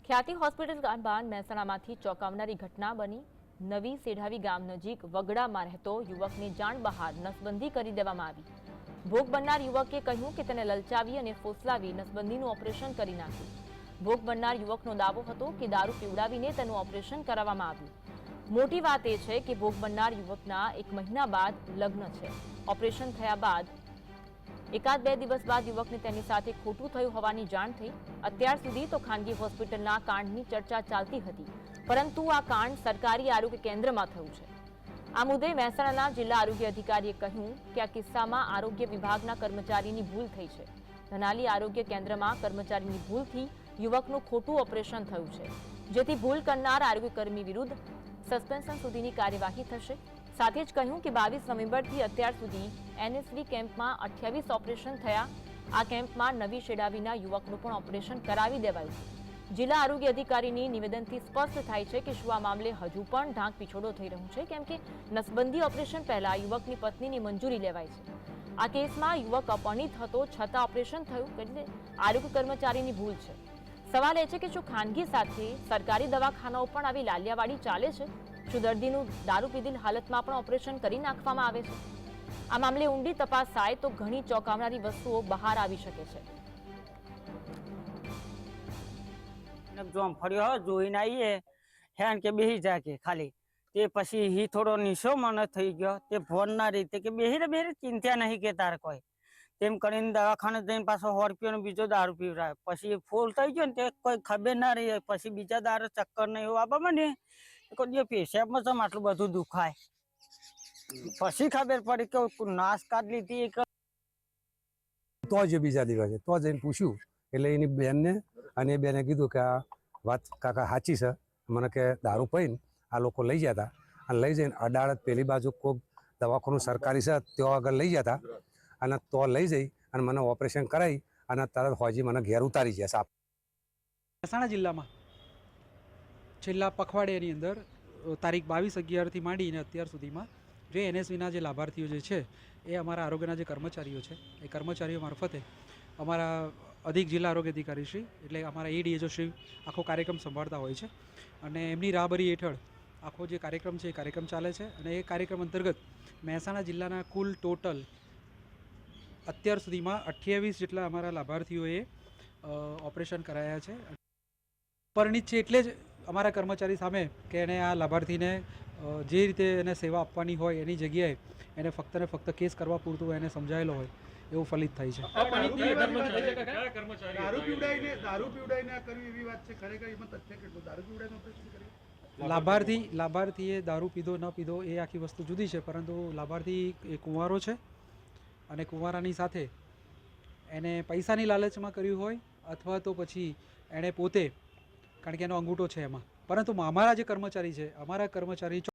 ખ્યાતિ હોસ્પિટલ બાદ મહેસાણામાંથી ચોંકાવનારી ઘટના બની। નવી સેઢાવી ગામ નજીક વગડામાં રહેતો યુવકની જાણ બહાર નસબંધી કરી દેવામાં આવી। ભોગ બનનાર યુવકે કહ્યું કે તેને લલચાવી અને ફોસલાવી નસબંધીનું ઓપરેશન કરી નાખ્યું। ભોગ બનનાર યુવકનો દાવો હતો કે દારૂ પીવડાવીને તેનું ઓપરેશન કરાવવામાં આવ્યું। મોટી વાત એ છે કે ભોગ બનનાર યુવકના 1 મહિના બાદ લગ્ન છે। ઓપરેશન થયા બાદ એકાદ 2 દિવસ બાદ યુવકને તેની સાથે ખોટું થયું હોવાની જાણ થઈ। અત્યાર સુધી તો ખાનગી હોસ્પિટલના કાંડની ચર્ચા ચાલતી હતી, પરંતુ આ કાંડ સરકારી આરોગ્ય કેન્દ્રમાં થયું છે। આ મુદ્દે મહેસાણાના જિલ્લા આરોગ્ય અધિકારીએ કહ્યું કે આ કિસ્સામાં આરોગ્ય વિભાગના કર્મચારીની ભૂલ થઈ છે। ધનાલી આરોગ્ય કેન્દ્રમાં કર્મચારીની ભૂલથી યુવકનું ખોટું ઓપરેશન થયું છે, જેથી ભૂલ કરનાર આરોગ્યકર્મી વિરુદ્ધ સસ્પેન્શન સુધીની કાર્યવાહી થશે। સાથે જ કહ્યું કે 22 નવેમ્બરથી અત્યાર સુધી એનએસવી કેમ્પમાં 28 ઓપરેશન થયા। આ કેમ્પમાં નવી શેડાવીના યુવકનું પણ ઓપરેશન કરાવી દેવાયું। જિલ્લા આરોગ્ય અધિકારીની નિવેદનથી સ્પષ્ટ થાય છે કે શું આ મામલે હજુ પણ ઢાંક પીછોડો થઈ રહ્યું છે, કેમ કે નસબંધી ઓપરેશન પહેલા યુવકની પત્નીની મંજૂરી લેવાય છે। આ કેસમાં યુવક અપરિણિત હતો છતાં ઓપરેશન થયું, એટલે આરોગ્ય કર્મચારીની ભૂલ છે। સવાલ એ છે કે શું ખાનગી સાથે સરકારી દવાખાનાઓ પણ આવી લાલિયાવાડી ચાલે છે? શું દર્દીનું દારૂ પીધેલ હાલતમાં પણ ઓપરેશન કરી નાખવામાં આવે છે? આ મામલે ઊંડી તપાસ થાય તો ઘણી ચોંકાવનારી વસ્તુઓ બહાર આવી શકે છે। જોમ ફર્યો જોઈને આવીએ હેન કે બેહી જાય કે ખાલી તે પછી હી થોડો નીશો મને થઈ ગયો તે ફોન ના રીતે કે બેહી ચિંતા નહીં કે તાર કોઈ તેમ કરીને દવાખાને જઈને પાછો 100 રૂપિયાનો બીજો દારૂ પીવડાવે। પછી ફૂલ થઈ ગયો ને તે કોઈ ખબર ના રહી। પછી બીજા દારૂ ચક્કર ને એવું આપવા મને કોઈ પેશાબમાં તો આટલું બધું દુખાય। પછી ખબર પડી કે નાશ કાઢ લીધી। તો જ બીજા દિવસે તો જઈને પૂછ્યું એટલે એની બેનને અને એ બેને કીધું કે આ વાત કાકા સાચી છે, મને કે દારૂ પીને આ લોકો લઈ જતા અને લઈ જઈને અડાળત પેલી બાજુ કોઈક દવાખાનું સરકારી છે ત્યાં આગળ લઈ જતા અને તો લઈ જઈ અને મને ઓપરેશન કરાવી અને તરત હોજી મને ઘેર ઉતારી ગયા સાપ। મહેસાણા જિલ્લામાં છેલ્લા પખવાડિયાની અંદર તારીખ 22/11થી માંડીને અત્યાર સુધીમાં જે એનએસવીના જે લાભાર્થીઓ જે છે એ અમારા આરોગ્યના જે કર્મચારીઓ છે એ કર્મચારીઓ મારફતે અમારા અધિક જિલ્લા આરોગ્ય અધિકારી શ્રી એટલે અમારા એડીએચઓ શ્રી આખો કાર્યક્રમ સંભાળતા હોય છે અને એમની રાહબરી હેઠળ આખો જે કાર્યક્રમ છે એ કાર્યક્રમ ચાલે છે। અને એ કાર્યક્રમ અંતર્ગત મહેસાણા જિલ્લાના કુલ ટોટલ અત્યાર સુધીમાં 28 જેટલા અમારા લાભાર્થીઓએ ઓપરેશન કરાયા છે। પરિણિત છે એટલે જ અમારા કર્મચારી સામે કે એને આ લાભાર્થીને જે રીતે એને સેવા આપવાની હોય એની જગ્યાએ એને ફક્ત ને ફક્ત કેસ કરવા પૂરતું એને સમજાયેલો હોય એવું ફલિત થાય છે। લાભાર્થીએ દારૂ પીધો ન પીધો એ આખી વસ્તુ જુદી છે, પરંતુ લાભાર્થી એ કુંવારો છે અને કુંવારાની સાથે એને પૈસાની લાલચમાં કર્યું હોય અથવા તો પછી એણે પોતે, કારણ કે એનો અંગૂઠો છે એમાં, પરંતુ અમારા જે કર્મચારી છે અમારા કર્મચારી